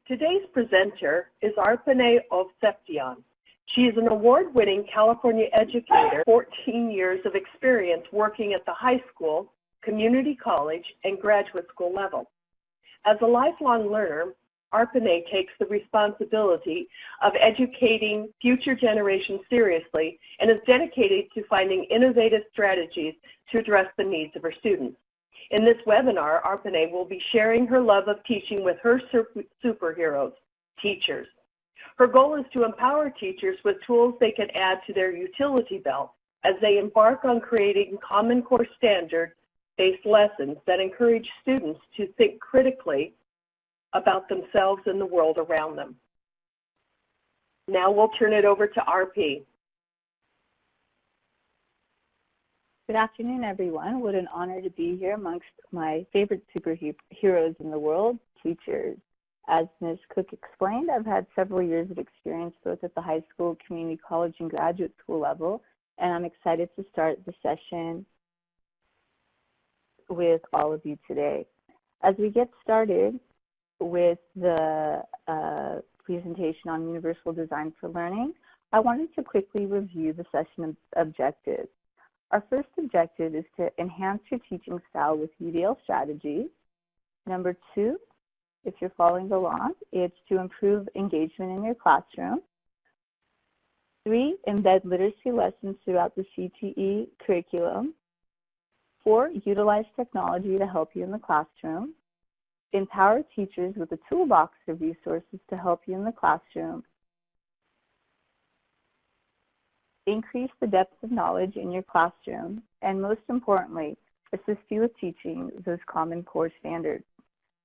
Today's presenter is Arpane Ovseptian. She is an award-winning California educator, 14 years of experience working at the high school, community college, and graduate school level. As a lifelong learner, Arpane takes the responsibility of educating future generations seriously and is dedicated to finding innovative strategies to address the needs of her students. In this webinar, Arpane will be sharing her love of teaching with her superheroes, teachers. Her goal is to empower teachers with tools they can add to their utility belt as they embark on creating Common Core standard-based lessons that encourage students to think critically about themselves and the world around them. Now we'll turn it over to RP. Good afternoon, everyone. What an honor to be here amongst my favorite superheroes in the world, teachers. As Ms. Cook explained, I've had several years of experience both at the high school, community college, and graduate school level, and I'm excited to start the session with all of you today. As we get started with the presentation on universal design for learning, I wanted to quickly review the session objectives. Our first objective is to enhance your teaching style with UDL strategies. Number 2, if you're following along, it's to improve engagement in your classroom. 3, embed literacy lessons throughout the CTE curriculum. 4, utilize technology to help you in the classroom. Empower teachers with a toolbox of resources to help you in the classroom. Increase the depth of knowledge in your classroom, and most importantly, assist you with teaching those Common Core standards.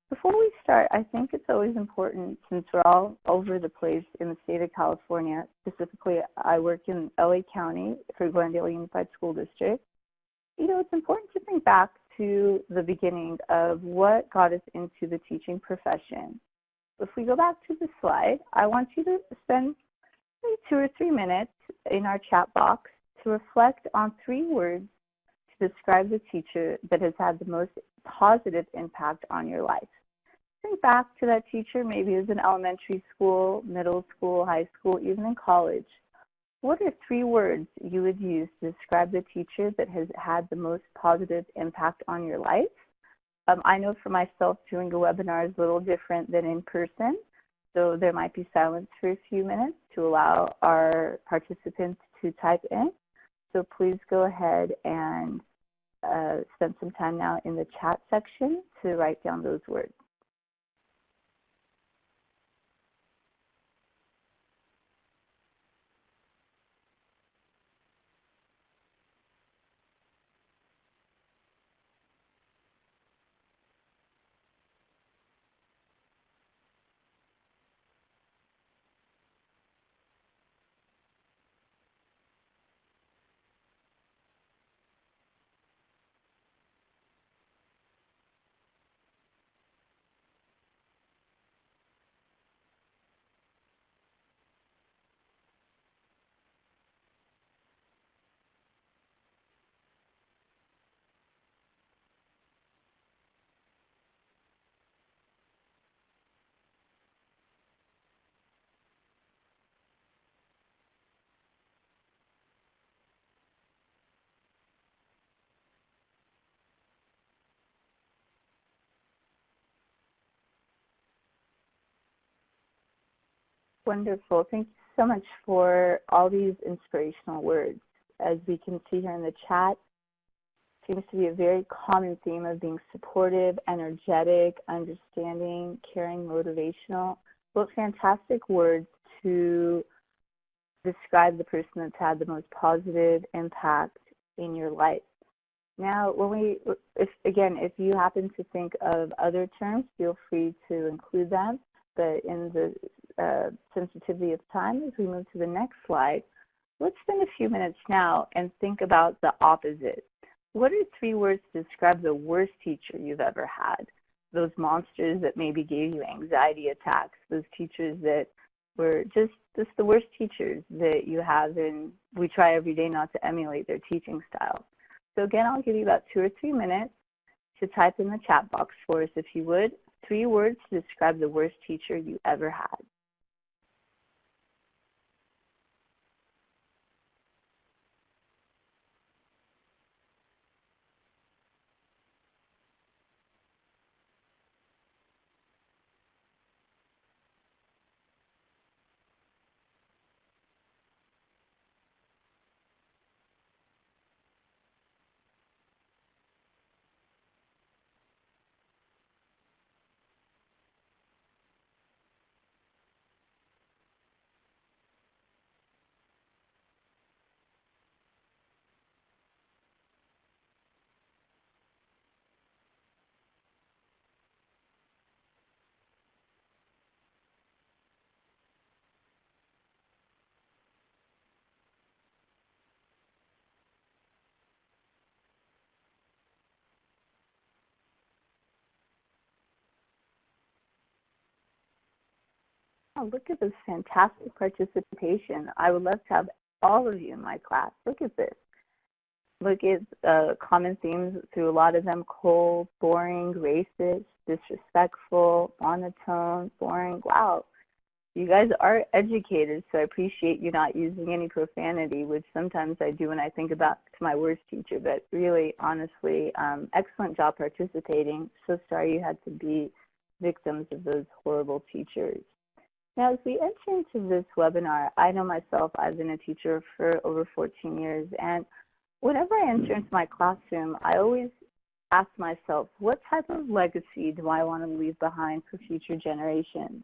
Before we start, I think it's always important, since we're all over the place in the state of California, specifically I work in LA County for Glendale Unified School District, it's important to think back to the beginning of what got us into the teaching profession. If we go back to the slide, I want you to spend 2 or 3 minutes in our chat box to reflect on 3 words to describe the teacher that has had the most positive impact on your life. Think back to that teacher, maybe as in elementary school, middle school, high school, even in college. What are 3 words you would use to describe the teacher that has had the most positive impact on your life? I know for myself, doing a webinar is a little different than in person, so there might be silence for a few minutes to allow our participants to type in. So please go ahead and spend some time now in the chat section to write down those words. Wonderful. Thank you so much for all these inspirational words. As we can see here in the chat, seems to be a very common theme of being supportive, energetic, understanding, caring, motivational. What fantastic words to describe the person that's had the most positive impact in your life. Now, if you happen to think of other terms, feel free to include them. But in the sensitivity of time, as we move to the next slide, let's spend a few minutes now and think about the opposite. What are 3 words to describe the worst teacher you've ever had? Those monsters that maybe gave you anxiety attacks, those teachers that were just the worst teachers that you have, and we try every day not to emulate their teaching style. So again, I'll give you about 2 or 3 minutes to type in the chat box for us, if you would, 3 words to describe the worst teacher you ever had. Oh, look at this fantastic participation. I would love to have all of you in my class. Look at this. Look at common themes through a lot of them: cold, boring, racist, disrespectful, monotone, boring. Wow. You guys are educators, so I appreciate you not using any profanity, which sometimes I do when I think about to my worst teacher. But really, honestly, excellent job participating. So sorry you had to be victims of those horrible teachers. Now, as we enter into this webinar, I know myself, I've been a teacher for over 14 years, and whenever I enter into my classroom, I always ask myself, what type of legacy do I want to leave behind for future generations?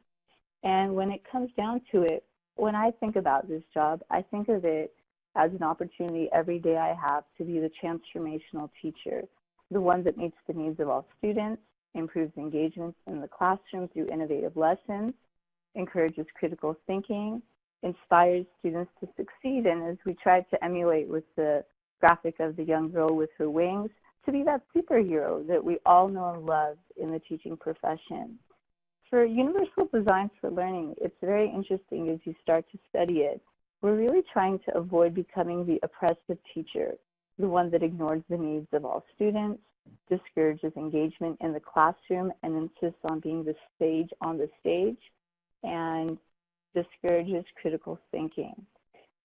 And when it comes down to it, when I think about this job, I think of it as an opportunity every day I have to be the transformational teacher, the one that meets the needs of all students, improves engagement in the classroom through innovative lessons, encourages critical thinking, inspires students to succeed, and as we tried to emulate with the graphic of the young girl with her wings, to be that superhero that we all know and love in the teaching profession. For Universal Designs for Learning, it's very interesting as you start to study it. We're really trying to avoid becoming the oppressive teacher, the one that ignores the needs of all students, discourages engagement in the classroom, and insists on being the sage on the stage, and discourages critical thinking.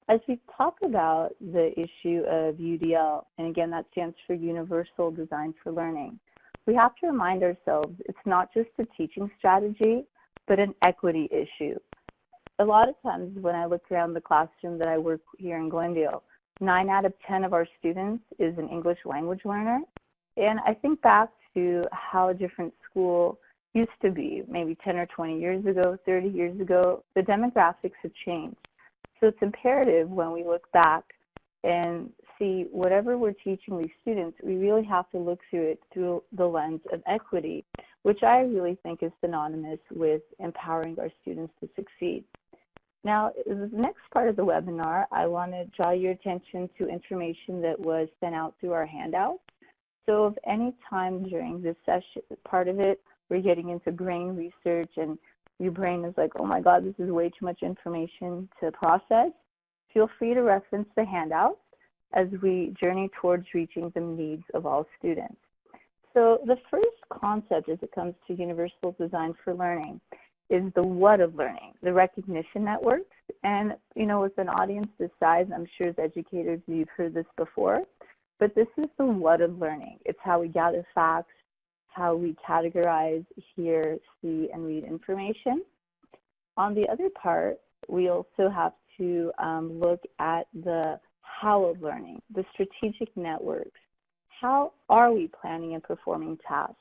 As we talk about the issue of UDL, and again that stands for Universal Design for Learning, we have to remind ourselves it's not just a teaching strategy, but an equity issue. A lot of times when I look around the classroom that I work here in Glendale, 9 out of 10 of our students is an English language learner. And I think back to how a different school used to be, maybe 10 or 20 years ago, 30 years ago. The demographics have changed. So it's imperative when we look back and see whatever we're teaching these students, we really have to look through it through the lens of equity, which I really think is synonymous with empowering our students to succeed. Now, the next part of the webinar, I want to draw your attention to information that was sent out through our handouts. So if any time during this session, part of it, we're getting into brain research and your brain is like, oh my God, this is way too much information to process, feel free to reference the handouts as we journey towards reaching the needs of all students. So the first concept as it comes to Universal Design for Learning is the what of learning, the recognition networks. And with an audience this size, I'm sure as educators you've heard this before, but this is the what of learning. It's how we gather facts, how we categorize, hear, see, and read information. On the other part, we also have to look at the how of learning, the strategic networks. How are we planning and performing tasks?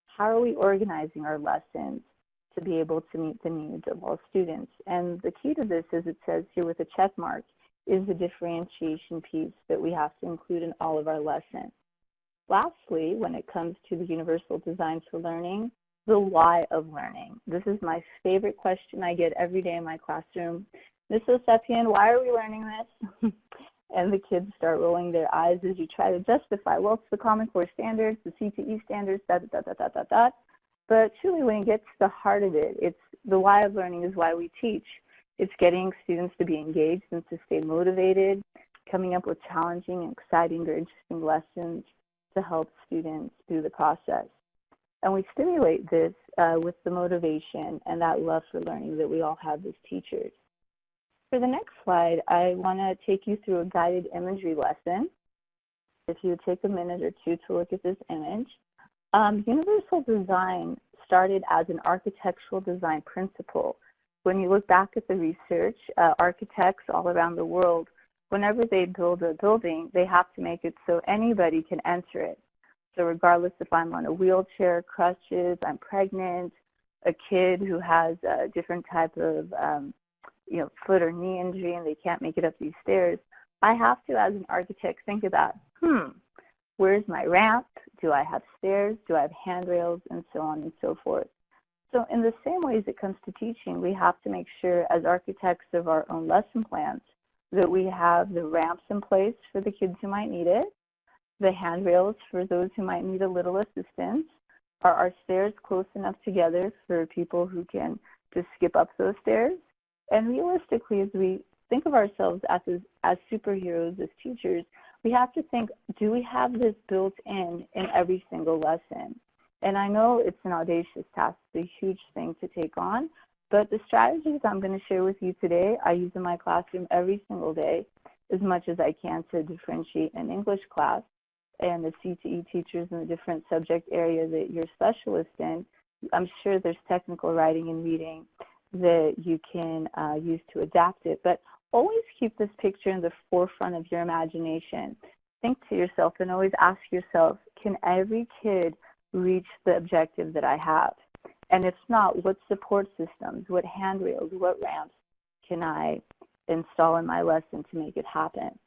How are we organizing our lessons to be able to meet the needs of all students? And the key to this, as it says here with a check mark, is the differentiation piece that we have to include in all of our lessons. Lastly, when it comes to the Universal Design for Learning, the why of learning. This is my favorite question I get every day in my classroom. Ms. Osepian, why are we learning this? And the kids start rolling their eyes as you try to justify, well, it's the Common Core standards, the CTE standards, da. But truly, when it gets to the heart of it, it's the why of learning is why we teach. It's getting students to be engaged and to stay motivated, coming up with challenging, exciting, or interesting lessons to help students through the process. And we stimulate this with the motivation and that love for learning that we all have as teachers. For the next slide, I want to take you through a guided imagery lesson. If you would take a minute or two to look at this image. Universal design started as an architectural design principle. When you look back at the research, architects all around the world, whenever they build a building, they have to make it so anybody can enter it. So regardless if I'm on a wheelchair, crutches, I'm pregnant, a kid who has a different type of foot or knee injury and they can't make it up these stairs, I have to, as an architect, think about, where's my ramp? Do I have stairs? Do I have handrails? And so on and so forth. So in the same way as it comes to teaching, we have to make sure as architects of our own lesson plans that we have the ramps in place for the kids who might need it, the handrails for those who might need a little assistance. Are our stairs close enough together for people who can just skip up those stairs? And realistically, as we think of ourselves as superheroes, as teachers, we have to think, do we have this built in every single lesson? And I know it's an audacious task, it's a huge thing to take on, but the strategies I'm going to share with you today, I use in my classroom every single day as much as I can to differentiate an English class. And the CTE teachers in the different subject area that you're specialist in, I'm sure there's technical writing and reading that you can use to adapt it. But always keep this picture in the forefront of your imagination. Think to yourself and always ask yourself, can every kid reach the objective that I have? And if not, what support systems, what handrails, what ramps can I install in my lesson to make it happen?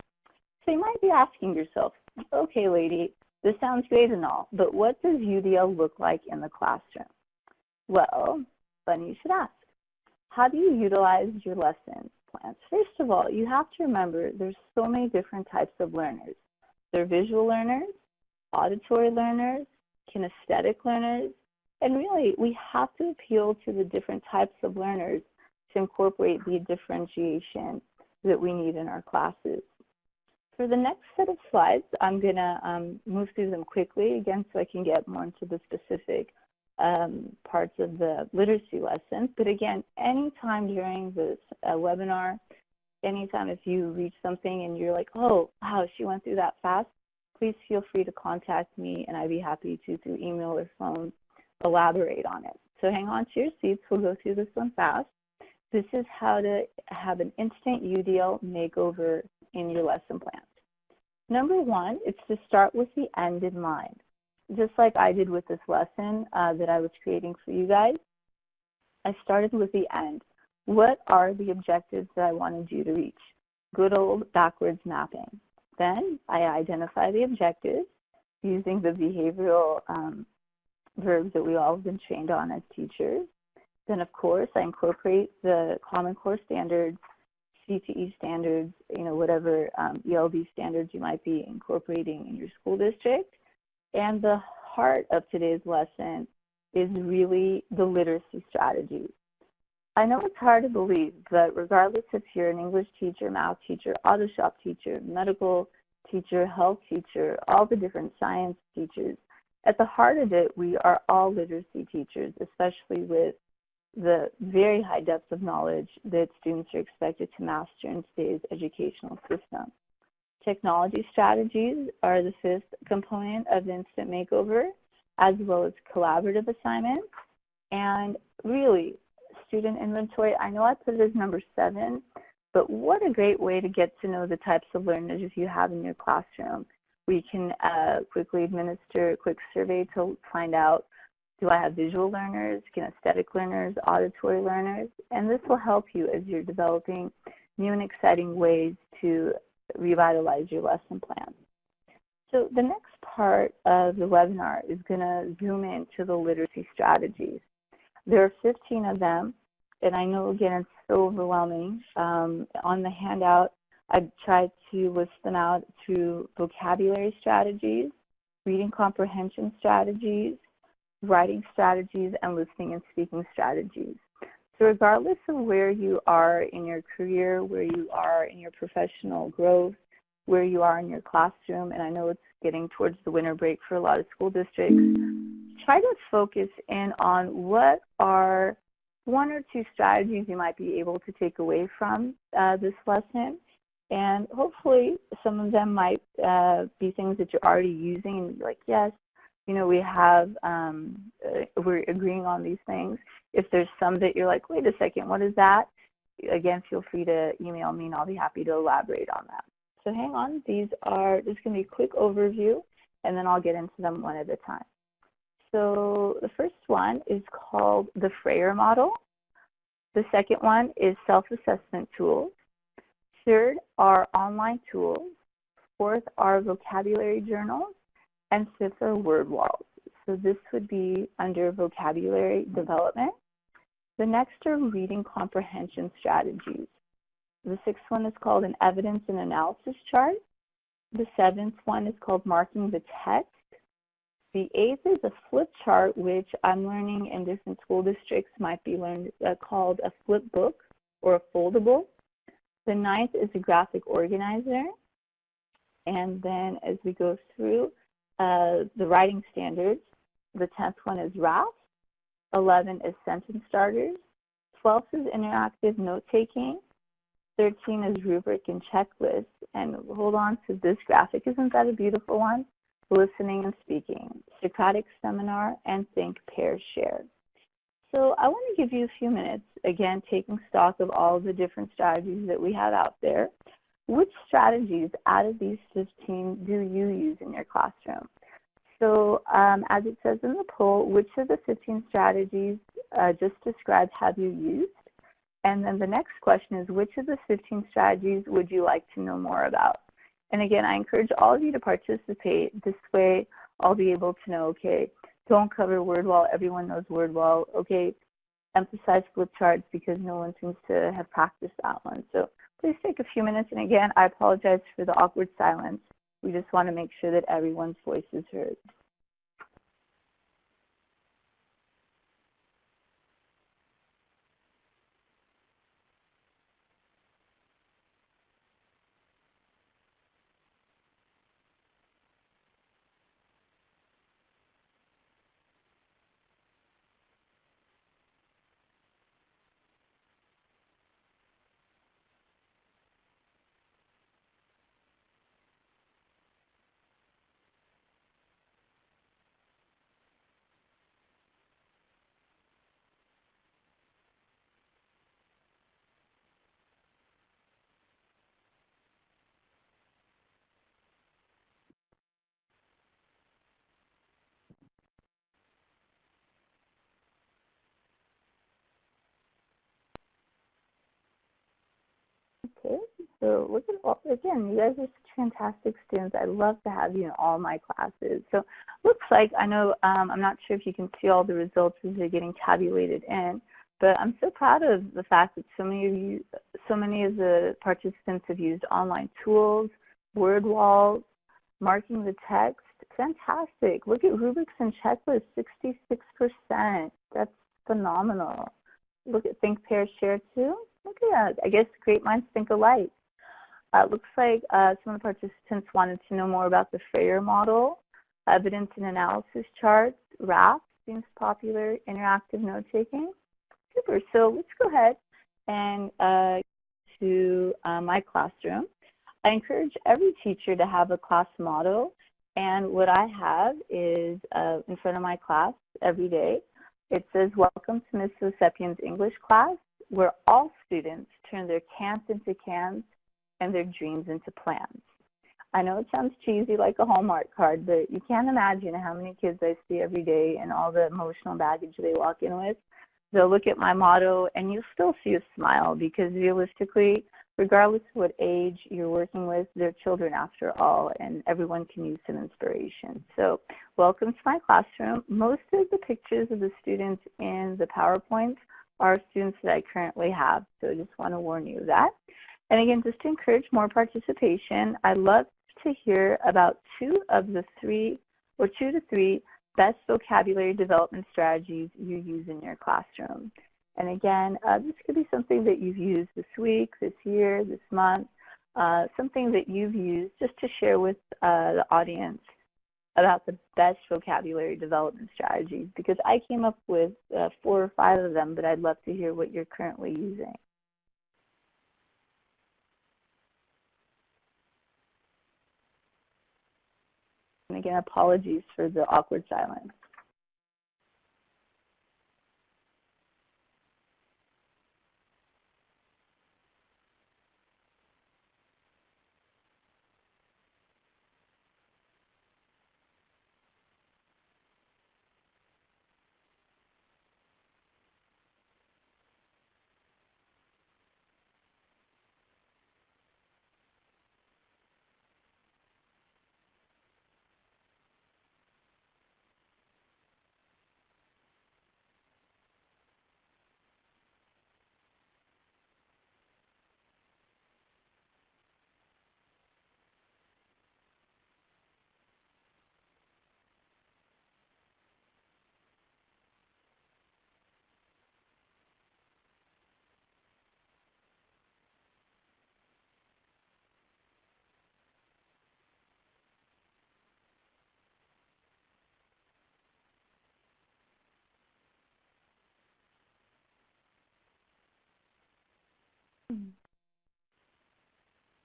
So you might be asking yourself, okay, lady, this sounds great and all, but what does UDL look like in the classroom? Well, funny you should ask. How do you utilize your lesson plans? First of all, you have to remember there's so many different types of learners. There are visual learners, auditory learners, kinesthetic learners, and really we have to appeal to the different types of learners to incorporate the differentiation that we need in our classes. For the next set of slides, I'm going to move through them quickly, again, so I can get more into the specific parts of the literacy lessons. But again, anytime during this webinar, anytime if you reach something and you're like, oh, wow, she went through that fast, please feel free to contact me, and I'd be happy to, through email or phone, elaborate on it. So hang on to your seats. We'll go through this one fast. This is how to have an instant UDL makeover in your lesson plans. Number one, it's to start with the end in mind. Just like I did with this lesson that I was creating for you guys, I started with the end. What are the objectives that I wanted you to reach? Good old backwards mapping. Then I identify the objectives using the behavioral verbs that we all have been trained on as teachers. Then, of course, I incorporate the Common Core standards, CTE standards, whatever ELD standards you might be incorporating in your school district. And the heart of today's lesson is really the literacy strategies. I know it's hard to believe, but regardless if you're an English teacher, math teacher, auto shop teacher, medical teacher, health teacher, all the different science teachers, at the heart of it, we are all literacy teachers, especially with the very high depth of knowledge that students are expected to master in today's educational system. Technology strategies are the fifth component of the Instant Makeover, as well as collaborative assignments. And really, student inventory, I know I put it as number 7, but what a great way to get to know the types of learners you have in your classroom. We can quickly administer a quick survey to find out, do I have visual learners, kinesthetic learners, auditory learners? And this will help you as you're developing new and exciting ways to revitalize your lesson plan. So the next part of the webinar is going to zoom into the literacy strategies. There are 15 of them, and I know, again, it's so overwhelming. On the handout, I've tried to list them out through vocabulary strategies, reading comprehension strategies, writing strategies, and listening and speaking strategies. So regardless of where you are in your career, where you are in your professional growth, where you are in your classroom, and I know it's getting towards the winter break for a lot of school districts, try to focus in on what are one or two strategies you might be able to take away from this lesson. And hopefully some of them might be things that you're already using and be like, yes, you know, we have, we're agreeing on these things. If there's some that you're like, wait a second, what is that? Again, feel free to email me and I'll be happy to elaborate on that. So hang on, these are, this is going to be a quick overview and then I'll get into them one at a time. So the first one is called the Frayer model. The second one is self-assessment tools. Third are online tools. Fourth are vocabulary journals. And fifth are word walls. So this would be under vocabulary development. The next are reading comprehension strategies. The sixth one is called an evidence and analysis chart. The seventh one is called marking the text. The eighth is a flip chart, which I'm learning in different school districts might be learned called a flip book or a foldable. The ninth is a graphic organizer. And then as we go through the writing standards, the 10th one is RAF. 11 is sentence starters. 12th is interactive note-taking. 13 is rubric and checklist. And hold on to this graphic. Isn't that a beautiful one? Listening and speaking, Socratic seminar, and think, pair, share. So I want to give you a few minutes, again, taking stock of all the different strategies that we have out there. Which strategies out of these 15 do you use in your classroom? So as it says in the poll, which of the 15 strategies just described have you used? And then the next question is, which of the 15 strategies would you like to know more about? And again, I encourage all of you to participate. This way, I'll be able to know, okay, don't cover word wall. Everyone knows word wall. Okay, emphasize flip charts because no one seems to have practiced that one. So please take a few minutes. And again, I apologize for the awkward silence. We just want to make sure that everyone's voice is heard. Okay, so look at all, again, you guys are such fantastic students. I love to have you in all my classes. So looks like, I know, I'm not sure if you can see all the results as they're getting tabulated in, but I'm so proud of the fact that so many of the participants have used online tools, word walls, marking the text. Fantastic. Look at rubrics and checklists, 66%. That's phenomenal. Look at think, pair, share too. Look at that. I guess great minds think alike. Looks like some of the participants wanted to know more about the Frayer model, evidence and analysis charts, RAF seems popular, interactive note-taking. Super. So let's go ahead and to my classroom. I encourage every teacher to have a class motto, and what I have is in front of my class every day. It says, welcome to Ms. Sosepian's English class, where all students turn their can'ts into cans and their dreams into plans. I know it sounds cheesy like a Hallmark card, but you can't imagine how many kids I see every day and all the emotional baggage they walk in with. They'll look at my motto and you'll still see a smile because realistically, regardless of what age you're working with, they're children after all, and everyone can use some inspiration. So welcome to my classroom. Most of the pictures of the students in the PowerPoint are students that I currently have, so I just want to warn you of that. And again, just to encourage more participation, I'd love to hear about two to three best vocabulary development strategies you use in your classroom. And again, this could be something that you've used this week, this year, this month, something that you've used just to share with the audience. about the best vocabulary development strategies, because I came up with 4 or 5 of them, but I'd love to hear what you're currently using. And again, apologies for the awkward silence.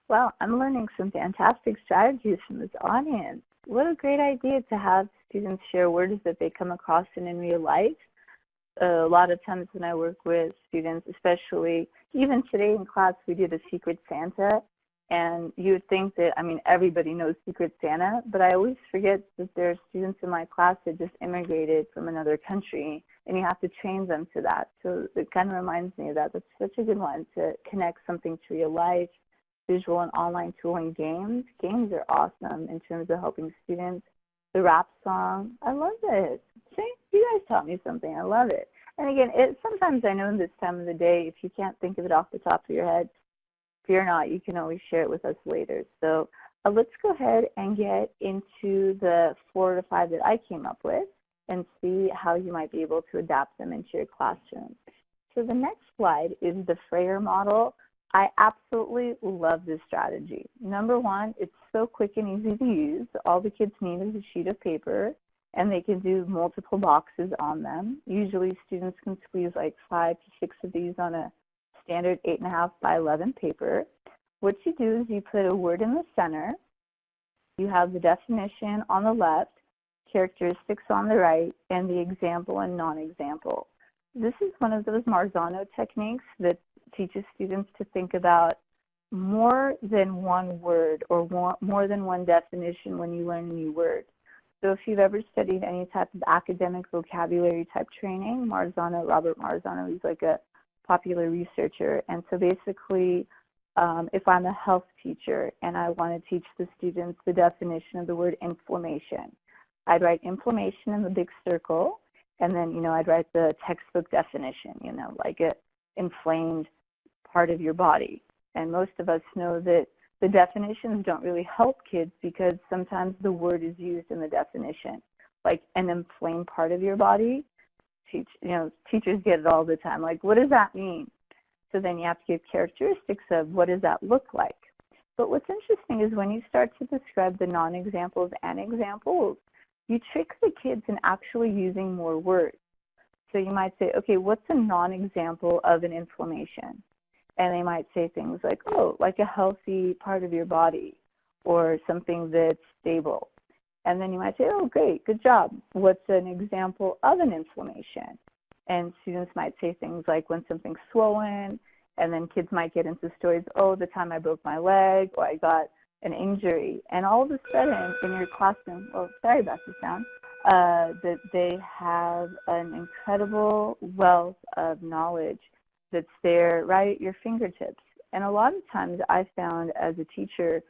Well, I'm learning some fantastic strategies from this audience. What a great idea to have students share words that they come across in real life. A lot of times when I work with students, especially even today in class, we did a Secret Santa, and you would think that, I mean, everybody knows Secret Santa, but I always forget that there are students in my class that just immigrated from another country, and you have to train them to that. So it kind of reminds me of that. That's such a good one, to connect something to real life, visual and online tool, and games. Games are awesome in terms of helping students. The rap song, I love it. See, you guys taught me something. I love it. And again, sometimes I know this time of the day, if you can't think of it off the top of your head, fear not, you can always share it with us later. So let's go ahead and get into the 4 to 5 that I came up with and see how you might be able to adapt them into your classroom. So the next slide is the Frayer model. I absolutely love this strategy. Number one, it's so quick and easy to use. All the kids need is a sheet of paper, and they can do multiple boxes on them. Usually students can squeeze like 5 to 6 of these on a standard 8.5 by 11 paper. What you do is you put a word in the center. You have the definition on the left, characteristics on the right, and the example and non-example. This is one of those Marzano techniques that teaches students to think about more than one word or more than one definition when you learn a new word. So if you've ever studied any type of academic vocabulary type training, Robert Marzano, he's like a popular researcher. And so basically, if I'm a health teacher and I want to teach the students the definition of the word inflammation, I'd write inflammation in the big circle, and then, I'd write the textbook definition, like an inflamed part of your body. And most of us know that the definitions don't really help kids because sometimes the word is used in the definition, like an inflamed part of your body. Teachers get it all the time. Like, what does that mean? So then you have to give characteristics of what does that look like. But what's interesting is when you start to describe the non-examples and examples, you trick the kids in actually using more words. So you might say, okay, what's a non-example of an inflammation? And they might say things like, oh, like a healthy part of your body, or something that's stable. And then you might say, oh, great, good job. What's an example of an inflammation? And students might say things like when something's swollen, and then kids might get into stories, oh, the time I broke my leg, or I got an injury. And all of a sudden in your classroom, oh, sorry about the sound, that they have an incredible wealth of knowledge that's there right at your fingertips. And a lot of times I found as a teacher,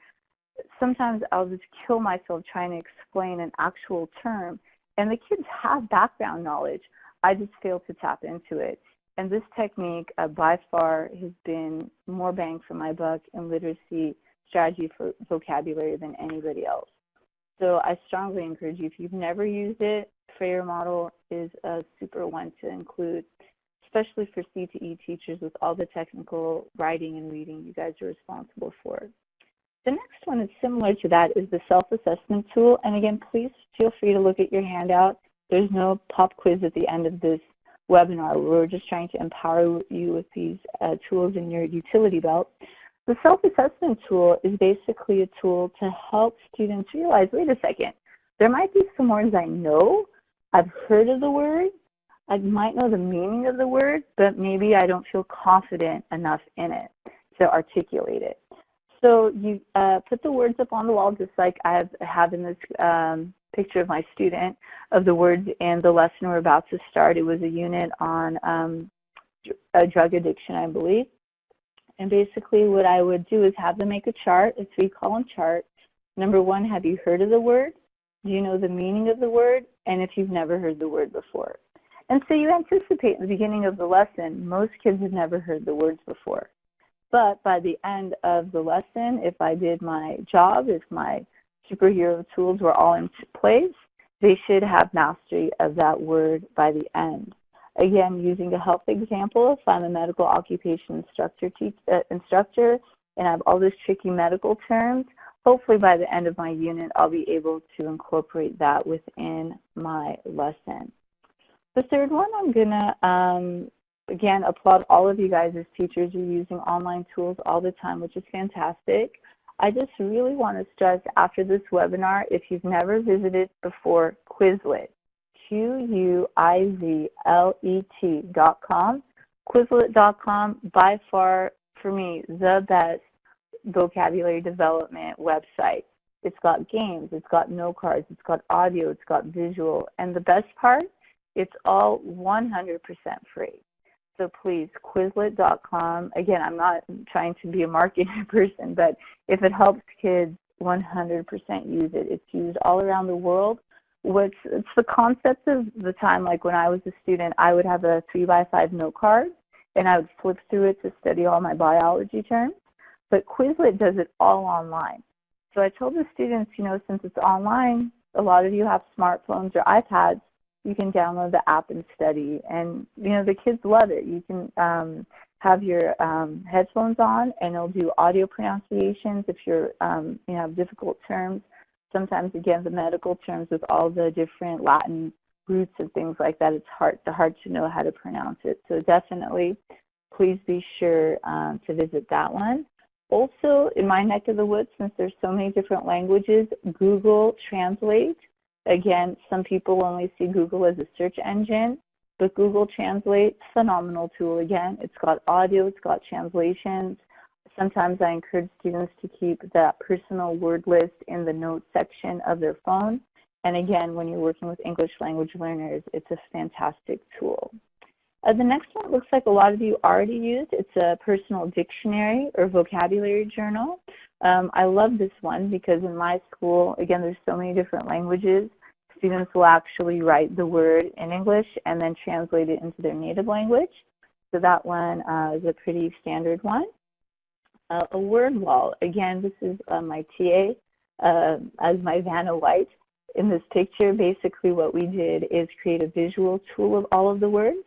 sometimes I'll just kill myself trying to explain an actual term, and the kids have background knowledge. I just fail to tap into it. And this technique by far has been more bang for my buck in literacy strategy for vocabulary than anybody else. So I strongly encourage you, if you've never used it, Frayer model is a super one to include, especially for C2E teachers with all the technical writing and reading you guys are responsible for. The next one is similar to that is the self-assessment tool. And again, please feel free to look at your handout. There's no pop quiz at the end of this webinar. We're just trying to empower you with these tools in your utility belt. The self-assessment tool is basically a tool to help students realize, wait a second, there might be some words I know, I've heard of the word, I might know the meaning of the word, but maybe I don't feel confident enough in it to articulate it. So you put the words up on the wall, just like I have in this picture of my student, of the words in the lesson we're about to start. It was a unit on drug addiction, I believe. And basically what I would do is have them make a chart, a 3-column chart. Number 1, have you heard of the word? Do you know the meaning of the word? And if you've never heard the word before. And so you anticipate in the beginning of the lesson, most kids have never heard the words before. But by the end of the lesson, if I did my job, if my superhero tools were all in place, they should have mastery of that word by the end. Again, using a health example, if I'm a medical occupation instructor and I have all these tricky medical terms, hopefully by the end of my unit, I'll be able to incorporate that within my lesson. The third one, I'm going to, again, applaud all of you guys as teachers. You're using online tools all the time, which is fantastic. I just really want to stress after this webinar, if you've never visited before Quizlet, Quizlet.com, Quizlet.com, by far, for me, the best vocabulary development website. It's got games, it's got note cards, it's got audio, it's got visual, and the best part, it's all 100% free. So please, Quizlet.com. Again, I'm not trying to be a marketing person, but if it helps kids, 100% use it. It's used all around the world. It's the concept of the time, like when I was a student, I would have a 3x5 note card, and I would flip through it to study all my biology terms. But Quizlet does it all online. So I told the students, you know, since it's online, a lot of you have smartphones or iPads, you can download the app and study. And, you know, the kids love it. You can have your headphones on, and it'll do audio pronunciations if you're, you have difficult terms. Sometimes, again, the medical terms with all the different Latin roots and things like that, it's hard to know how to pronounce it. So definitely, please be sure to visit that one. Also, in my neck of the woods, since there's so many different languages, Google Translate. Again, some people only see Google as a search engine, but Google Translate, phenomenal tool again. It's got audio, it's got translations. Sometimes I encourage students to keep that personal word list in the notes section of their phone. And again, when you're working with English language learners, it's a fantastic tool. The next one looks like a lot of you already used. It's a personal dictionary or vocabulary journal. I love this one because in my school, again, there's so many different languages. Students will actually write the word in English and then translate it into their native language. So that one is a pretty standard one. A word wall. Again, this is my TA as my Vanna White. In this picture, basically what we did is create a visual tool of all of the words.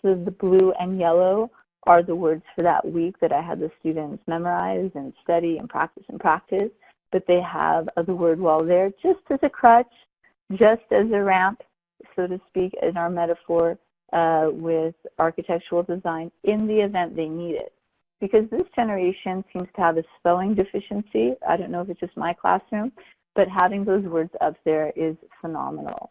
So the blue and yellow are the words for that week that I had the students memorize and study and practice. But they have the word wall there just as a crutch, just as a ramp, so to speak, in our metaphor with architectural design in the event they need it. Because this generation seems to have a spelling deficiency. I don't know if it's just my classroom, but having those words up there is phenomenal.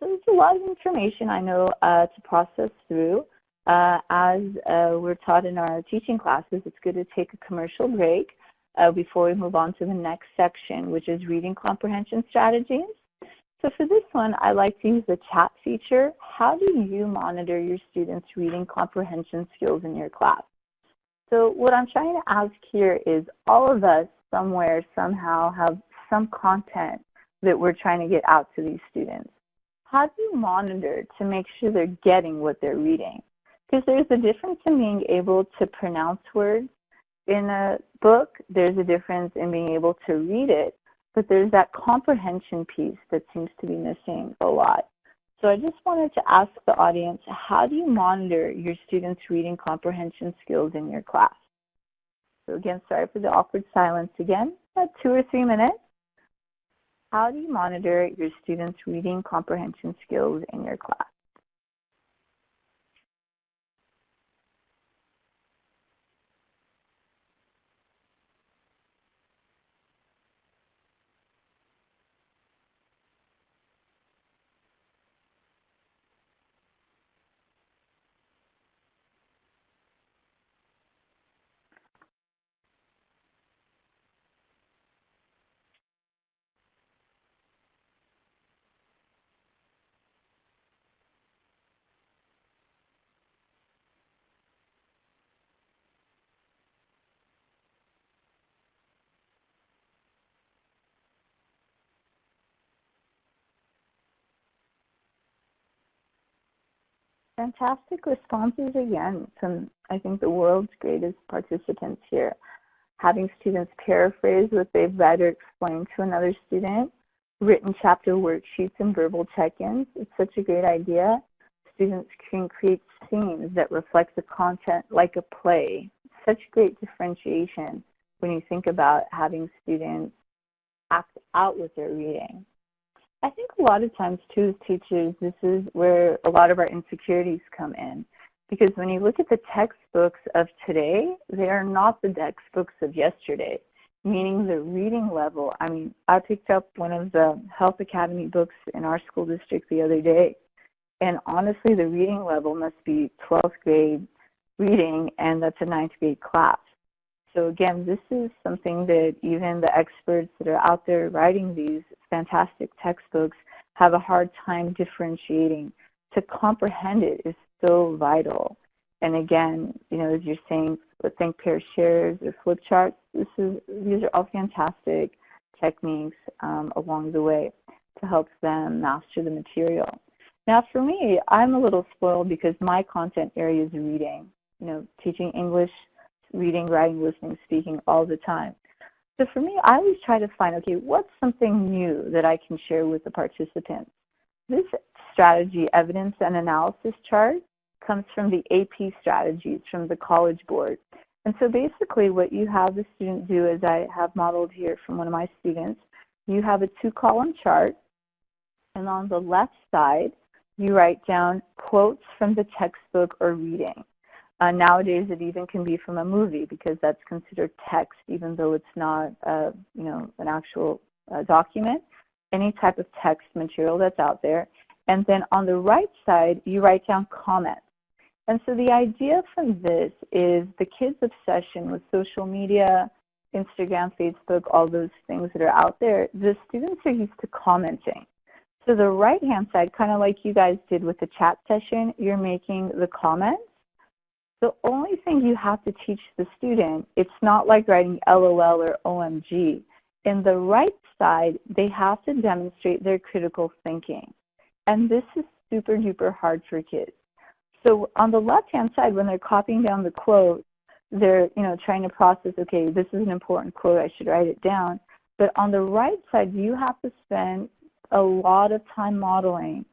So there's a lot of information, I know, to process through. As we're taught in our teaching classes, it's good to take a commercial break before we move on to the next section, which is reading comprehension strategies. So for this one, I like to use the chat feature. How do you monitor your students' reading comprehension skills in your class? So what I'm trying to ask here is all of us somewhere, somehow, have some content that we're trying to get out to these students. How do you monitor to make sure they're getting what they're reading? Because there's a difference in being able to pronounce words in a book. There's a difference in being able to read it, but there's that comprehension piece that seems to be missing a lot. So I just wanted to ask the audience, how do you monitor your students' reading comprehension skills in your class? So again, sorry for the awkward silence again, about 2 or 3 minutes. How do you monitor your students' reading comprehension skills in your class? Fantastic responses again from, I think, the world's greatest participants here. Having students paraphrase what they've read or explain to another student, written chapter worksheets and verbal check-ins. It's such a great idea. Students can create scenes that reflect the content like a play. Such great differentiation when you think about having students act out what they're reading. I think a lot of times, too, as teachers, this is where a lot of our insecurities come in. Because when you look at the textbooks of today, they are not the textbooks of yesterday, meaning the reading level. I mean, I picked up one of the Health Academy books in our school district the other day, and honestly, the reading level must be 12th grade reading, and that's a 9th grade class. So again, this is something that even the experts that are out there writing these fantastic textbooks have a hard time differentiating. To comprehend it is so vital. And again, you know, as you're saying, think pair shares or flip charts, these are all fantastic techniques along the way to help them master the material. Now for me, I'm a little spoiled because my content area is reading, you know, teaching English, reading, writing, listening, speaking all the time. So for me, I always try to find, okay, what's something new that I can share with the participants? This strategy evidence and analysis chart comes from the AP strategies from the College Board. And so basically what you have the student do, as I have modeled here from one of my students, you have a 2-column chart, and on the left side, you write down quotes from the textbook or reading. Nowadays, it even can be from a movie because that's considered text, even though it's not, you know, an actual document. Any type of text material that's out there. And then on the right side, you write down comments. And so the idea from this is the kids' obsession with social media, Instagram, Facebook, all those things that are out there, the students are used to commenting. So the right-hand side, kind of like you guys did with the chat session, you're making the comments. The only thing you have to teach the student, it's not like writing LOL or OMG. In the right side, they have to demonstrate their critical thinking. And this is super duper hard for kids. So on the left-hand side, when they're copying down the quote, they're, you know, trying to process, okay, this is an important quote, I should write it down. But on the right side, you have to spend a lot of time modeling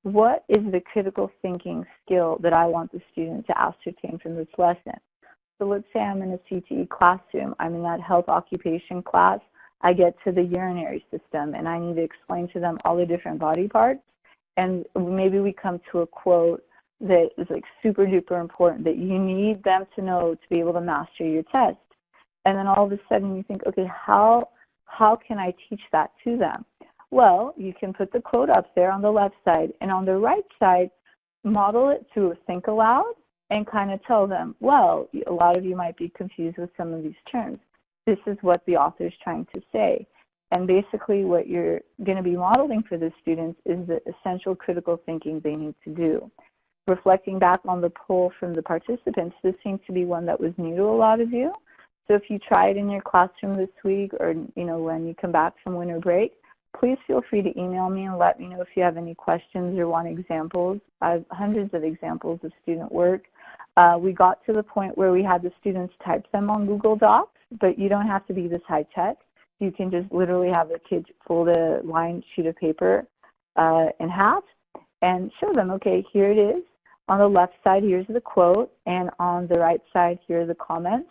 what is the critical thinking skill that I want the student to ascertain from this lesson. So let's say I'm in a CTE classroom, I'm in that health occupation class, I get to the urinary system and I need to explain to them all the different body parts, and maybe we come to a quote that is like super duper important that you need them to know to be able to master your test. And then all of a sudden you think, okay, how can I teach that to them? Well, you can put the quote up there on the left side, and on the right side, model it through a think aloud and kind of tell them, well, a lot of you might be confused with some of these terms. This is what the author is trying to say. And basically what you're going to be modeling for the students is the essential critical thinking they need to do. Reflecting back on the poll from the participants, this seems to be one that was new to a lot of you. So if you try it in your classroom this week, or you know, when you come back from winter break, please feel free to email me and let me know if you have any questions or want examples. I have hundreds of examples of student work. We got to the point where we had the students type them on Google Docs, but you don't have to be this high tech. You can just literally have the kids fold a lined sheet of paper in half and show them, okay, here it is. On the left side, here's the quote, and on the right side, here are the comments.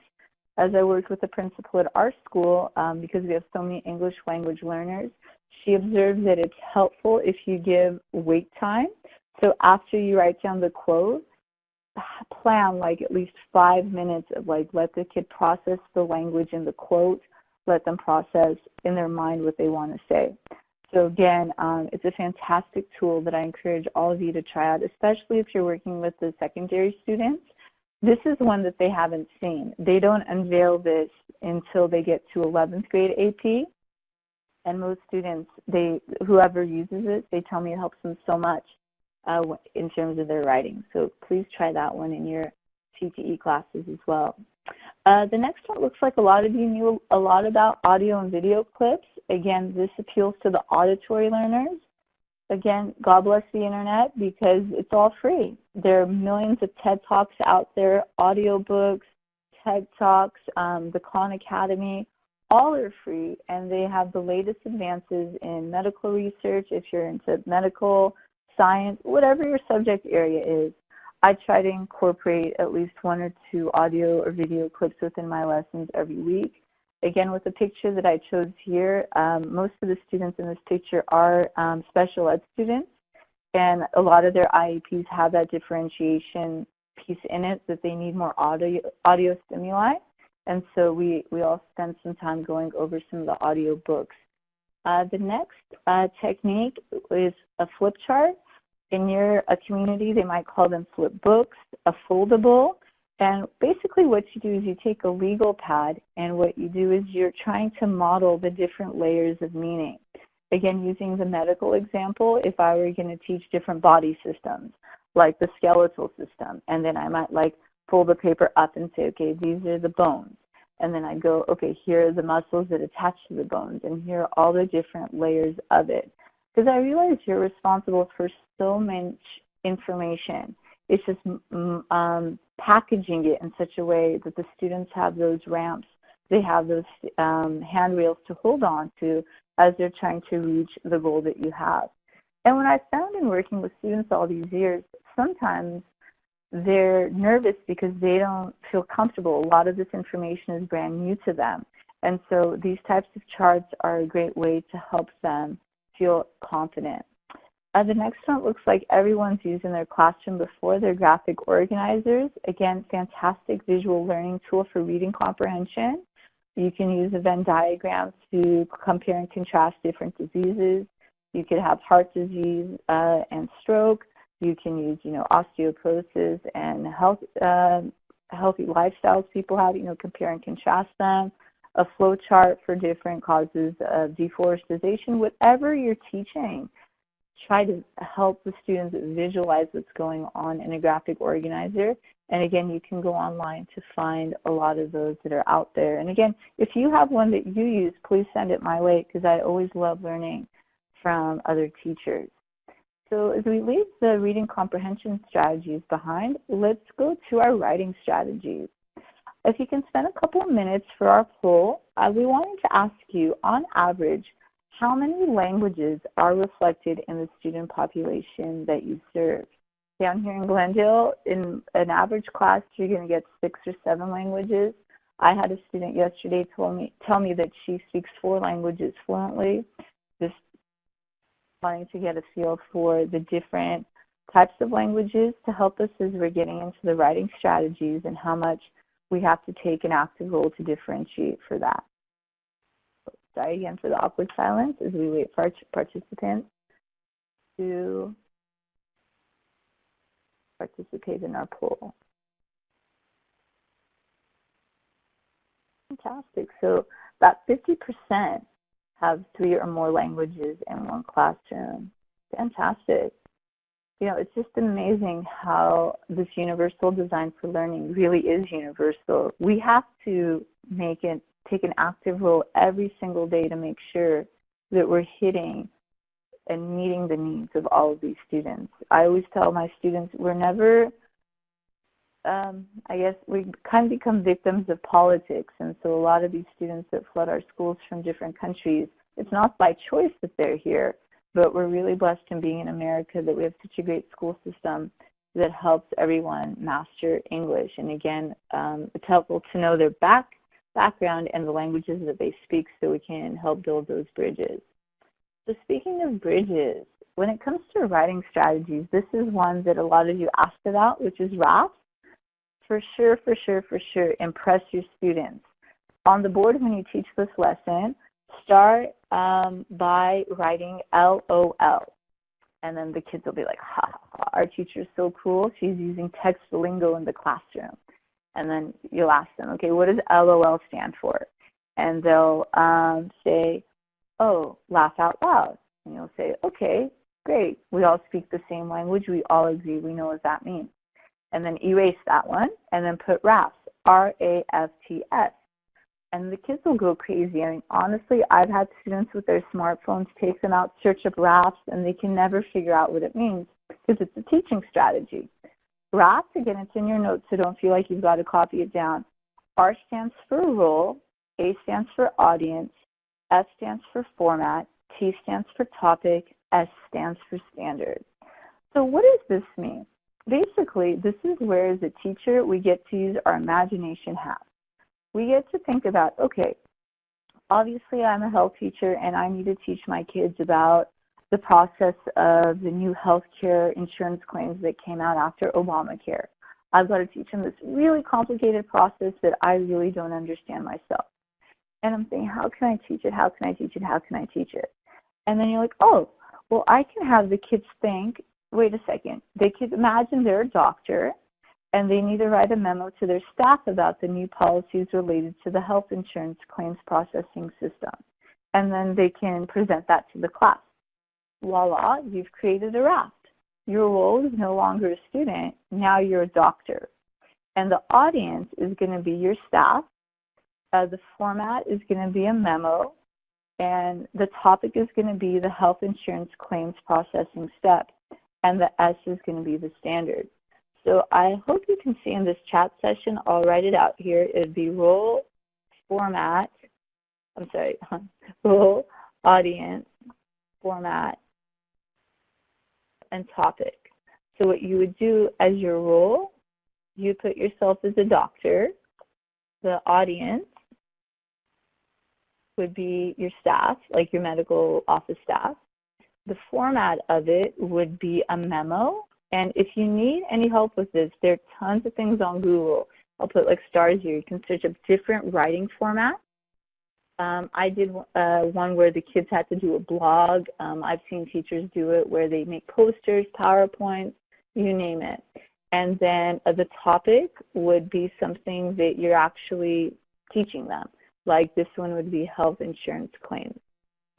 As I worked with the principal at our school, because we have so many English language learners, she observed that it's helpful if you give wait time. So after you write down the quote, plan like at least 5 minutes of like let the kid process the language in the quote, let them process in their mind what they want to say. So again, it's a fantastic tool that I encourage all of you to try out, especially if you're working with the secondary students. This is one that they haven't seen. They don't unveil this until they get to 11th grade AP. And most students, whoever uses it, they tell me it helps them so much in terms of their writing. So please try that one in your CTE classes as well. The next one looks like a lot of you knew a lot about audio and video clips. Again, this appeals to the auditory learners. Again, God bless the internet because it's all free. There are millions of TED Talks out there, audiobooks, TED Talks, the Khan Academy. All are free, and they have the latest advances in medical research. If you're into medical, science, whatever your subject area is, I try to incorporate at least 1 or 2 audio or video clips within my lessons every week. Again, with the picture that I chose here, most of the students in this picture are special ed students, and a lot of their IEPs have that differentiation piece in it that they need more audio stimuli. And so we all spend some time going over some of the audio books. The next technique is a flip chart. In your community, they might call them flip books, a foldable. And basically what you do is you take a legal pad, and what you do is you're trying to model the different layers of meaning. Again, using the medical example, if I were going to teach different body systems, like the skeletal system, and then I might like fold the paper up and say, okay, these are the bones. And then I go, okay, here are the muscles that attach to the bones, and here are all the different layers of it. Because I realize you're responsible for so much information. It's just packaging it in such a way that the students have those ramps, they have those handrails to hold on to as they're trying to reach the goal that you have. And what I found in working with students all these years, sometimes they're nervous because they don't feel comfortable. A lot of this information is brand new to them. And so these types of charts are a great way to help them feel confident. The next one looks like everyone's used in their classroom before. They're graphic organizers. Again, fantastic visual learning tool for reading comprehension. You can use a Venn diagram to compare and contrast different diseases. You could have heart disease and stroke. You can use, osteoporosis and healthy lifestyles people have, compare and contrast them. A flow chart for different causes of deforestation. Whatever you're teaching, try to help the students visualize what's going on in a graphic organizer. And again, you can go online to find a lot of those that are out there. And again, if you have one that you use, please send it my way because I always love learning from other teachers. So as we leave the reading comprehension strategies behind, let's go to our writing strategies. If you can spend a couple of minutes for our poll, we wanted to ask you, on average, how many languages are reflected in the student population that you serve? Down here in Glendale, in an average class, you're going to get 6 or 7 languages. I had a student yesterday tell me that she speaks 4 languages fluently, just wanting to get a feel for the different types of languages to help us as we're getting into the writing strategies and how much we have to take an active role to differentiate for that. Sorry again for the awkward silence as we wait for our participants to participate in our poll. Fantastic. So about 50% have 3 or more languages in one classroom. Fantastic. It's just amazing how this universal design for learning really is universal. We have to take an active role every single day to make sure that we're hitting and meeting the needs of all of these students. I always tell my students we're never, I guess we kind of become victims of politics, and so a lot of these students that flood our schools from different countries, it's not by choice that they're here, but we're really blessed in being in America that we have such a great school system that helps everyone master English. And again, it's helpful to know their background and the languages that they speak so we can help build those bridges. So speaking of bridges, when it comes to writing strategies, this is one that a lot of you asked about, which is RAPs. For sure, impress your students. On the board when you teach this lesson, start by writing LOL. And then the kids will be like, ha, ha, ha, our teacher's so cool. She's using text lingo in the classroom. And then you'll ask them, okay, what does LOL stand for? And they'll say, oh, laugh out loud. And you'll say, okay, great. We all speak the same language. We all agree. We know what that means. And then erase that one and then put RAFTS, R-A-F-T-S. And the kids will go crazy. I mean, honestly, I've had students with their smartphones take them out, search up RAFTS, and they can never figure out what it means because it's a teaching strategy. RAFTS, again, it's in your notes, so don't feel like you've got to copy it down. R stands for role, A stands for audience, S stands for format, T stands for topic, S stands for standard. So what does this mean? Basically, this is where, as a teacher, we get to use our imagination hat. We get to think about, okay, obviously I'm a health teacher and I need to teach my kids about the process of the new health care insurance claims that came out after Obamacare. I've got to teach them this really complicated process that I really don't understand myself. And I'm thinking, how can I teach it? How can I teach it? How can I teach it? And then you're like, oh, well, I can have the kids think, wait a second, they could imagine they're a doctor and they need to write a memo to their staff about the new policies related to the health insurance claims processing system. And then they can present that to the class. Voila, you've created a raft. Your role is no longer a student, now you're a doctor. And the audience is going to be your staff. The format is going to be a memo. And the topic is going to be the health insurance claims processing step. And the S is going to be the standard. So I hope you can see in this chat session, I'll write it out here. It would be role, format, role, audience, format, and topic. So what you would do as your role, you put yourself as a doctor. The audience would be your staff, like your medical office staff. The format of it would be a memo. And if you need any help with this, there are tons of things on Google. I'll put like stars here. You can search up different writing formats. I did one where the kids had to do a blog. I've seen teachers do it where they make posters, PowerPoints, you name it. And then the topic would be something that you're actually teaching them. Like this one would be health insurance claims.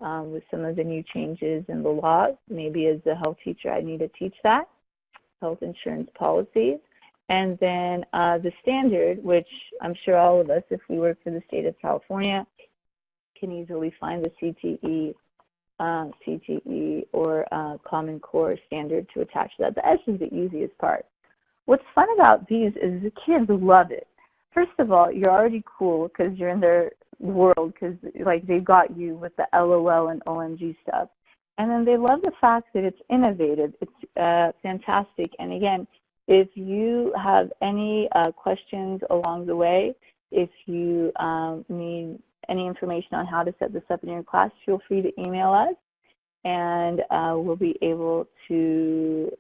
With some of the new changes in the laws, maybe as a health teacher I need to teach that. Health insurance policies, and then the standard, which I'm sure all of us, if we work for the state of California, can easily find the CTE or Common Core standard to attach to that. The S is the easiest part. What's fun about these is the kids love it. First of all, you're already cool because you're in their world because like they got you with the LOL and OMG stuff. And then they love the fact that it's innovative. It's fantastic. And again, if you have any questions along the way, if you need any information on how to set this up in your class, feel free to email us, and we'll be able to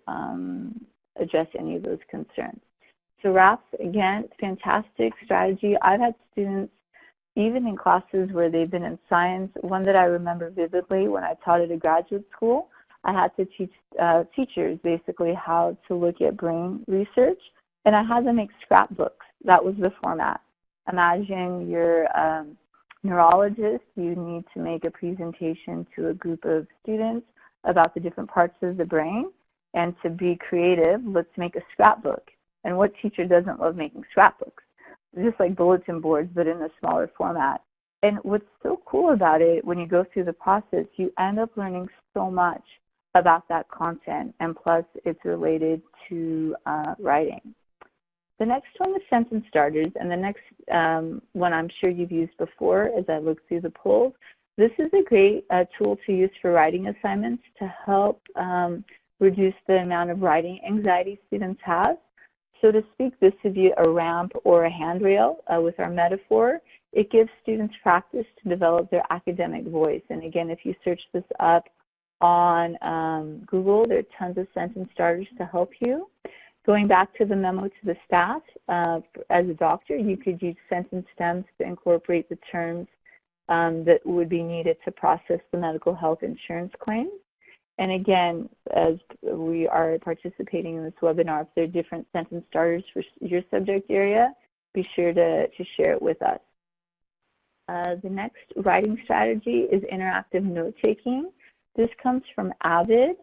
address any of those concerns. So RAPS, again, fantastic strategy. I've had students even in classes where they've been in science. One that I remember vividly when I taught at a graduate school, I had to teach teachers basically how to look at brain research, and I had them make scrapbooks. That was the format. Imagine you're a neurologist. You need to make a presentation to a group of students about the different parts of the brain, and to be creative, let's make a scrapbook. And what teacher doesn't love making scrapbooks? Just like bulletin boards, but in a smaller format. And what's so cool about it, when you go through the process, you end up learning so much about that content, and plus it's related to writing. The next one is sentence starters, and the next one I'm sure you've used before as I look through the polls. This is a great tool to use for writing assignments to help reduce the amount of writing anxiety students have. So to speak, this would be a ramp or a handrail with our metaphor. It gives students practice to develop their academic voice. And again, if you search this up on Google, there are tons of sentence starters to help you. Going back to the memo to the staff, as a doctor, you could use sentence stems to incorporate the terms that would be needed to process the medical health insurance claims. And again, as we are participating in this webinar, if there are different sentence starters for your subject area, be sure to share it with us. The next writing strategy is interactive note-taking. This comes from Avid,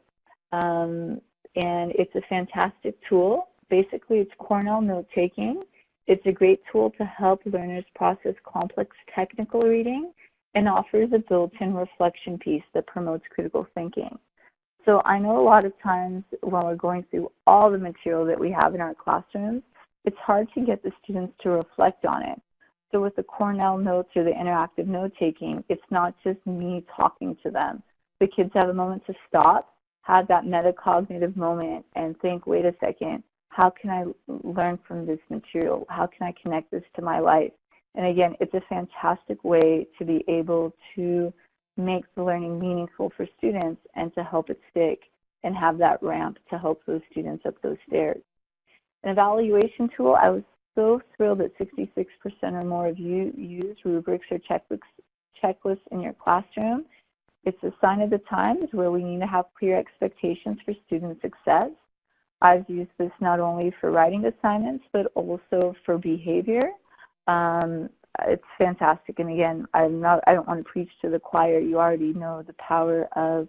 and it's a fantastic tool. Basically, it's Cornell note-taking. It's a great tool to help learners process complex technical reading and offers a built-in reflection piece that promotes critical thinking. So I know a lot of times when we're going through all the material that we have in our classrooms, it's hard to get the students to reflect on it. So with the Cornell notes or the interactive note-taking, it's not just me talking to them. The kids have a moment to stop, have that metacognitive moment, and think, wait a second, how can I learn from this material? How can I connect this to my life? And again, it's a fantastic way to be able to make the learning meaningful for students and to help it stick and have that ramp to help those students up those stairs. An evaluation tool, I was so thrilled that 66% or more of you use rubrics or checklists in your classroom. It's a sign of the times where we need to have clear expectations for student success. I've used this not only for writing assignments, but also for behavior. It's fantastic, and again, I don't want to preach to the choir. You already know the power of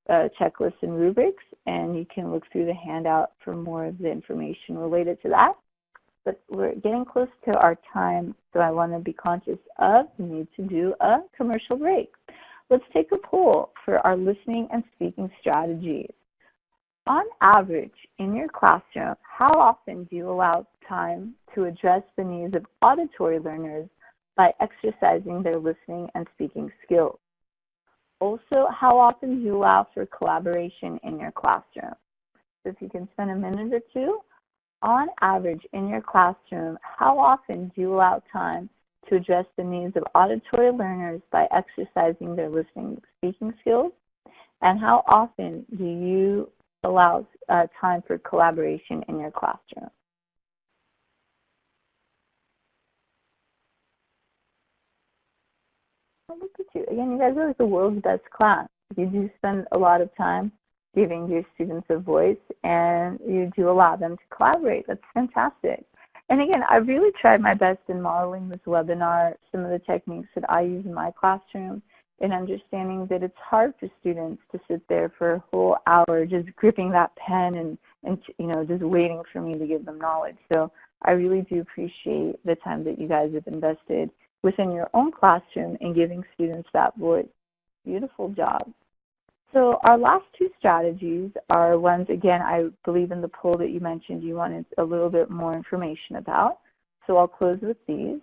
checklists and rubrics, and you can look through the handout for more of the information related to that. But we're getting close to our time, so I want to be conscious of the need to do a commercial break. Let's take a poll for our listening and speaking strategies. On average, in your classroom, how often do you allow time to address the needs of auditory learners by exercising their listening and speaking skills? Also, how often do you allow for collaboration in your classroom? So if you can spend a minute or two, on average in your classroom, how often do you allow time to address the needs of auditory learners by exercising their listening and speaking skills? And how often do you allow time for collaboration in your classroom? Look at you. Again, you guys are like the world's best class. You do spend a lot of time giving your students a voice, and you do allow them to collaborate. That's fantastic. And again, I really tried my best in modeling this webinar, some of the techniques that I use in my classroom, and understanding that it's hard for students to sit there for a whole hour just gripping that pen and you know, just waiting for me to give them knowledge. So I really do appreciate the time that you guys have invested within your own classroom in giving students that voice. Beautiful job. So our last two strategies are ones, again, I believe in the poll that you mentioned you wanted a little bit more information about. So I'll close with these.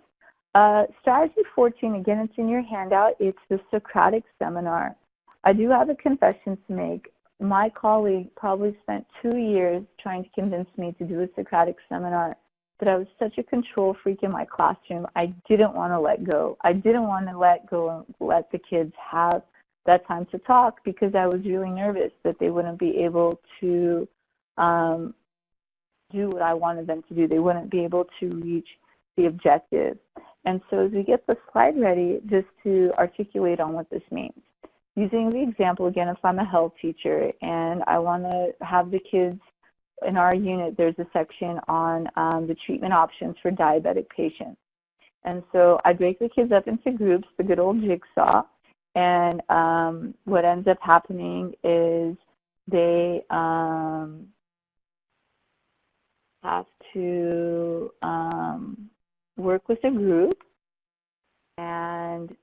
Strategy 14, again, it's in your handout. It's the Socratic seminar. I do have a confession to make. My colleague probably spent 2 years trying to convince me to do a Socratic seminar, but I was such a control freak in my classroom, I didn't want to let go. I didn't want to let go and let the kids have that time to talk because I was really nervous that they wouldn't be able to do what I wanted them to do. They wouldn't be able to reach the objective. And so as we get the slide ready, just to articulate on what this means. Using the example, again, if I'm a health teacher and I want to have the kids in our unit, there's a section on the treatment options for diabetic patients. And so I break the kids up into groups, the good old jigsaw, and what ends up happening is they have to work with a group and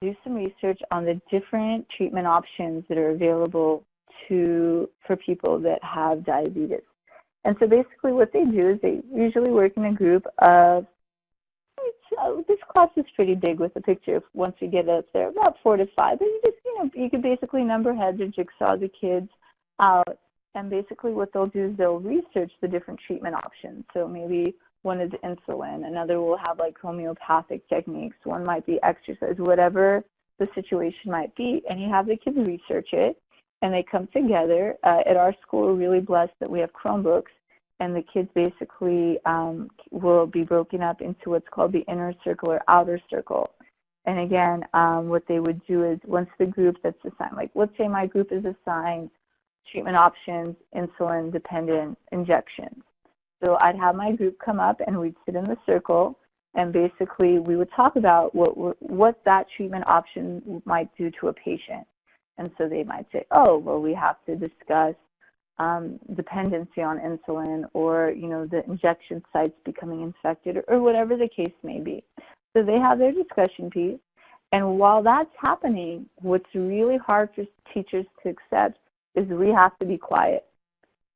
do some research on the different treatment options that are available for people that have diabetes. And so basically what they do is they usually work in a group of, this class is pretty big with the picture once you get up there, about 4 to 5. But you just, you know, you could basically number heads or jigsaw the kids out And basically what they'll do is they'll research the different treatment options. So maybe one is insulin, another will have like homeopathic techniques, one might be exercise, whatever the situation might be. And you have the kids research it, and they come together. At our school, we're really blessed that we have Chromebooks, and the kids basically will be broken up into what's called the inner circle or outer circle. And again, what they would do is once the group that's assigned, like let's say my group is assigned treatment options, insulin-dependent injections. So I'd have my group come up and we'd sit in the circle, and basically we would talk about what that treatment option might do to a patient. And so they might say, oh, well, we have to discuss dependency on insulin, or the injection sites becoming infected, or whatever the case may be. So they have their discussion piece, and while that's happening, what's really hard for teachers to accept is we have to be quiet.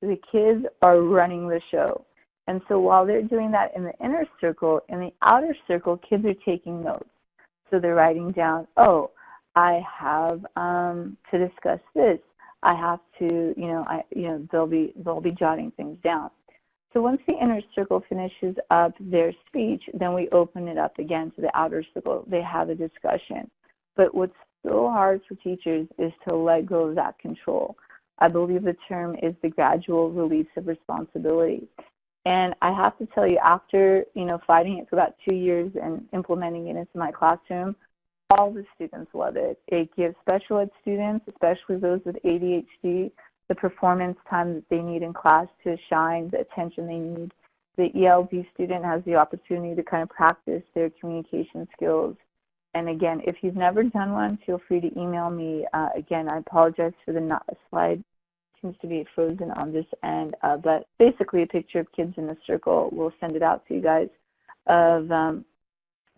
The kids are running the show. And so while they're doing that in the inner circle, in the outer circle, kids are taking notes. So they're writing down, oh, I have to discuss this. I have to, they'll be jotting things down. So once the inner circle finishes up their speech, then we open it up again to the outer circle. They have a discussion. But what's so hard for teachers is to let go of that control. I believe the term is the gradual release of responsibility. And I have to tell you, after, fighting it for about 2 years and implementing it into my classroom, all the students love it. It gives special ed students, especially those with ADHD, the performance time that they need in class to shine, the attention they need. The ELD student has the opportunity to kind of practice their communication skills. And again, if you've never done one, feel free to email me. Again, I apologize for the slide. Seems to be frozen on this end, but basically a picture of kids in a circle. We'll send it out to you guys of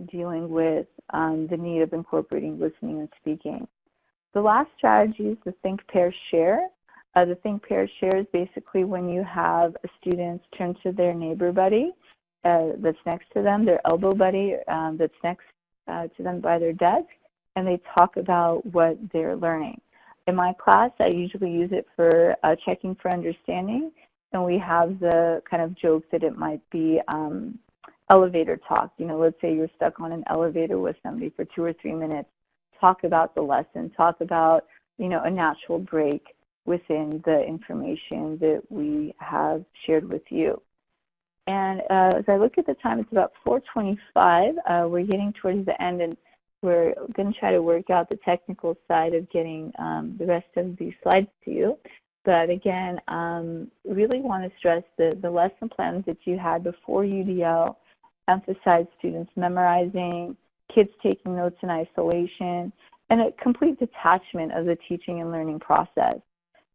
dealing with the need of incorporating listening and speaking. The last strategy is the think, pair, share. The think, pair, share is basically when you have students turn to their neighbor buddy that's next to them, their elbow buddy that's next to them by their desk, and they talk about what they're learning. In my class, I usually use it for checking for understanding, and we have the kind of joke that it might be elevator talk. Let's say you're stuck on an elevator with somebody for 2 or 3 minutes. Talk about the lesson. Talk about, a natural break within the information that we have shared with you. And as I look at the time, it's about 4:25. We're getting towards the end, and we're going to try to work out the technical side of getting the rest of these slides to you. But again, really want to stress that the lesson plans that you had before UDL emphasize students memorizing, kids taking notes in isolation, and a complete detachment of the teaching and learning process.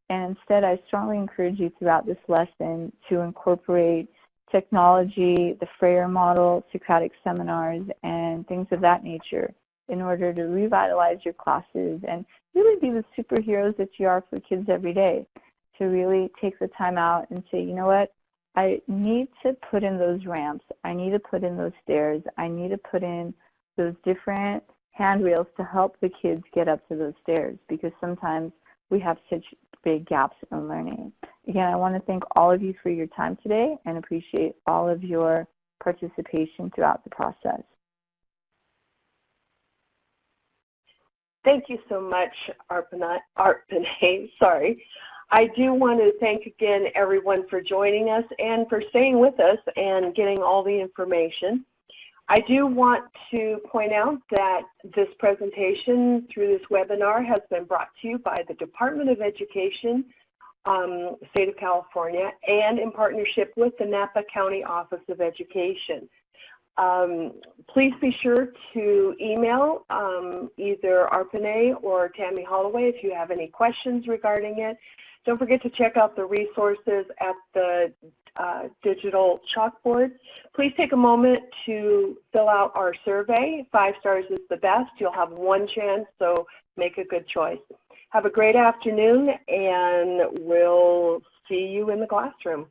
And instead, I strongly encourage you throughout this lesson to incorporate technology, the Freyer model, Socratic seminars, and things of that nature in order to revitalize your classes and really be the superheroes that you are for kids every day, to really take the time out and say, you know what, I need to put in those ramps, I need to put in those stairs, I need to put in those different handrails to help the kids get up to those stairs, because sometimes we have such big gaps in learning. Again, I want to thank all of you for your time today and appreciate all of your participation throughout the process. Thank you so much, Arpane. Sorry. I do want to thank again everyone for joining us and for staying with us and getting all the information. I do want to point out that this presentation through this webinar has been brought to you by the Department of Education, State of California, and in partnership with the Napa County Office of Education. Please be sure to email either Arpane or Tammy Holloway if you have any questions regarding it. Don't forget to check out the resources at the digital chalkboard. Please take a moment to fill out our survey. 5 stars is the best. You'll have one chance, so make a good choice. Have a great afternoon, and we'll see you in the classroom.